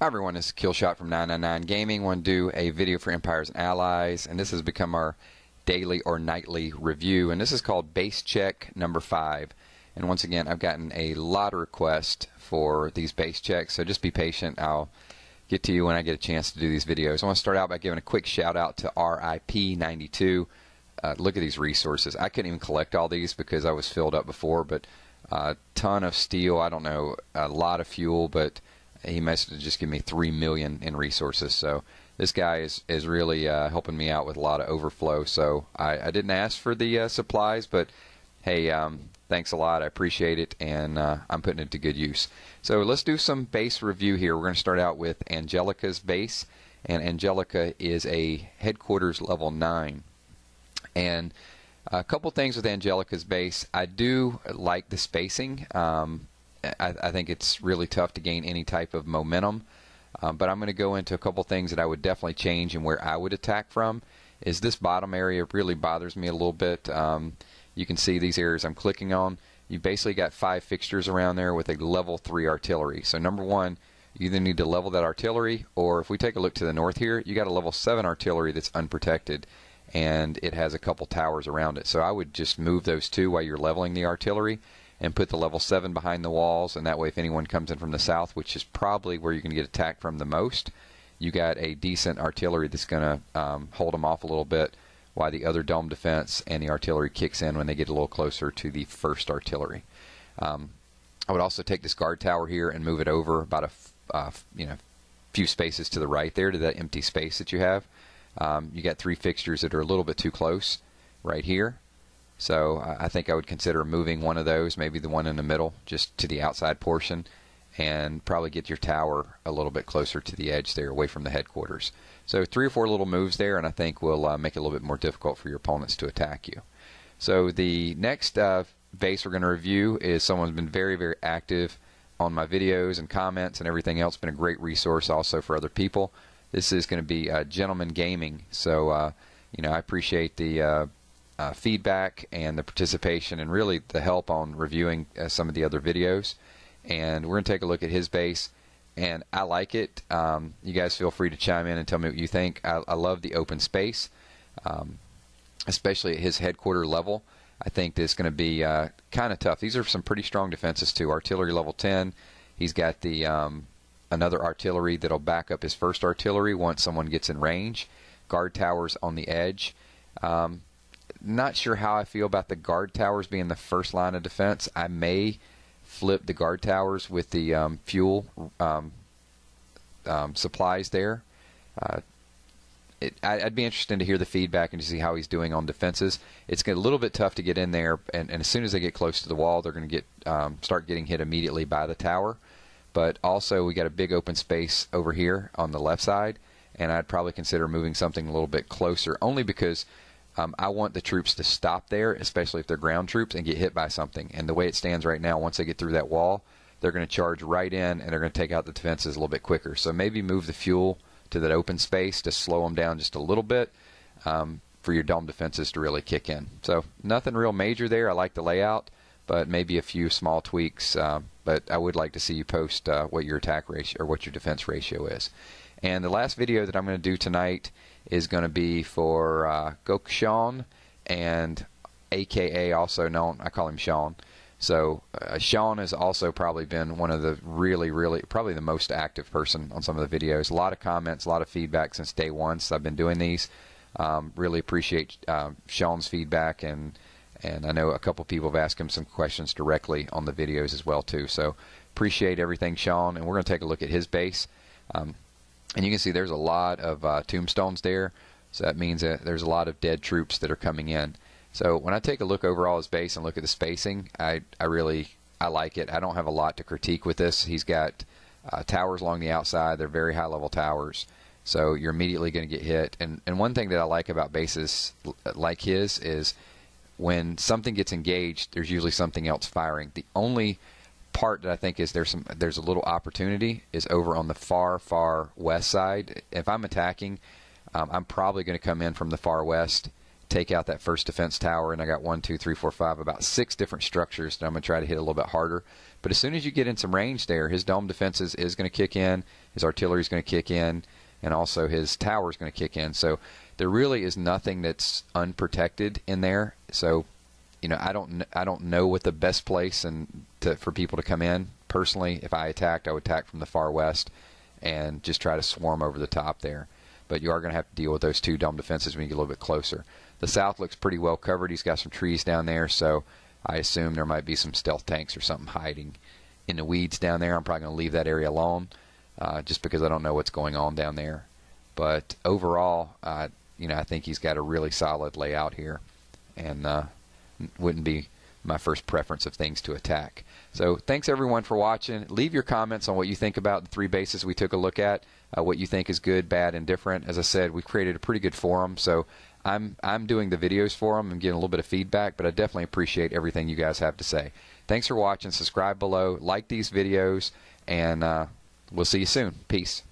Hi everyone, this is Killshot from 999 Gaming. I want to do a video for Empires and Allies, and this has become our daily or nightly review, and this is called Base Check number 5. And once again, I've gotten a lot of requests for these base checks, so just be patient. I'll get to you when I get a chance to do these videos. I want to start out by giving a quick shout out to RIP92. Look at these resources. I couldn't even collect all these because I was filled up before, but a ton of steel, I don't know, a lot of fuel, but he must have just given me 3 million in resources. So this guy is really helping me out with a lot of overflow. So I didn't ask for the supplies, but hey, thanks a lot. I appreciate it, and I'm putting it to good use. So let's do some base review here. We're going to start out with Angelica's base, and Angelica is a headquarters level 9. And a couple things with Angelica's base. I do like the spacing. I think it's really tough to gain any type of momentum, but I'm going to go into a couple things that I would definitely change and where I would attack from. Is this bottom area really bothers me a little bit. You can see these areas I'm clicking on. You basically got 5 fixtures around there with a level 3 artillery. So number one, you either need to level that artillery, or if we take a look to the north here, you got a level 7 artillery that's unprotected, and it has a couple towers around it. So I would just move those two while you're leveling the artillery, and put the level 7 behind the walls, and that way if anyone comes in from the south, which is probably where you're going to get attacked from the most, you got a decent artillery that's going to hold them off a little bit, while the other dome defense and the artillery kicks in when they get a little closer to the first artillery. I would also take this guard tower here and move it over about a few spaces to the right there to that empty space that you have. You got 3 fixtures that are a little bit too close right here. So I think I would consider moving one of those, maybe the one in the middle, just to the outside portion, and probably get your tower a little bit closer to the edge there, away from the headquarters. So 3 or 4 little moves there, and I think will make it a little bit more difficult for your opponents to attack you. So the next base we're going to review is someone who's been very, very active on my videos and comments and everything else. Been a great resource also for other people. This is going to be Gentleman Gaming. So I appreciate the feedback and the participation and really the help on reviewing some of the other videos. And we're going to take a look at his base, and I like it. You guys feel free to chime in and tell me what you think. I love the open space, especially at his headquarter level. I think this is going to be kind of tough. These are some pretty strong defenses too. Artillery level 10. He's got the another artillery that'll back up his first artillery once someone gets in range. Guard towers on the edge. Not sure how I feel about the guard towers being the first line of defense. I may flip the guard towers with the fuel supplies there. I'd be interested to hear the feedback and to see how he's doing on defenses. It's a little bit tough to get in there, and as soon as they get close to the wall, they're going to get start getting hit immediately by the tower. But also, we got a big open space over here on the left side, and I'd probably consider moving something a little bit closer, only because I want the troops to stop there, especially if they're ground troops, and get hit by something. And the way it stands right now, once they get through that wall, they're going to charge right in, and they're going to take out the defenses a little bit quicker. So maybe move the fuel to that open space to slow them down just a little bit for your dome defenses to really kick in. So nothing real major there. I like the layout, but maybe a few small tweaks. But I would like to see you post what your attack ratio or what your defense ratio is. And the last video that I'm going to do tonight is going to be for Gok Shawn, and AKA also known, I call him Shawn. So Shawn has also probably been one of the probably the most active person on some of the videos. A lot of comments, a lot of feedback since day one since I've been doing these. Really appreciate Shawn's feedback, and I know a couple people have asked him some questions directly on the videos as well too. So appreciate everything, Shawn, and we're going to take a look at his base. And you can see there's a lot of tombstones there, so that means that there's a lot of dead troops that are coming in. So when I take a look overall his base and look at the spacing, I like it. I don't have a lot to critique with this. He's got towers along the outside. They're very high level towers, so you're immediately going to get hit. And one thing that I like about bases like his is when something gets engaged, there's usually something else firing. The only part that I think is there's a little opportunity is over on the far west side. If I'm attacking, I'm probably going to come in from the far west, take out that first defense tower, and I got 1, 2, 3, 4, 5, about 6 different structures that I'm going to try to hit a little bit harder. But as soon as you get in some range there, his dome defenses is going to kick in, his artillery is going to kick in, and also his tower is going to kick in. So there really is nothing that's unprotected in there. So, you know, I don't know what the best place for people to come in. Personally, if I attacked, I would attack from the far west and just try to swarm over the top there. But you are going to have to deal with those 2 dome defenses when you get a little bit closer. The south looks pretty well covered. He's got some trees down there, so I assume there might be some stealth tanks or something hiding in the weeds down there. I'm probably going to leave that area alone just because I don't know what's going on down there. But overall, you know, I think he's got a really solid layout here, and wouldn't be my first preference of things to attack. So thanks everyone for watching. Leave your comments on what you think about the 3 bases we took a look at, what you think is good, bad, and different. As I said, we've created a pretty good forum, so I'm doing the videos for them and getting a little bit of feedback, but I definitely appreciate everything you guys have to say. Thanks for watching. Subscribe below, like these videos, and we'll see you soon. Peace.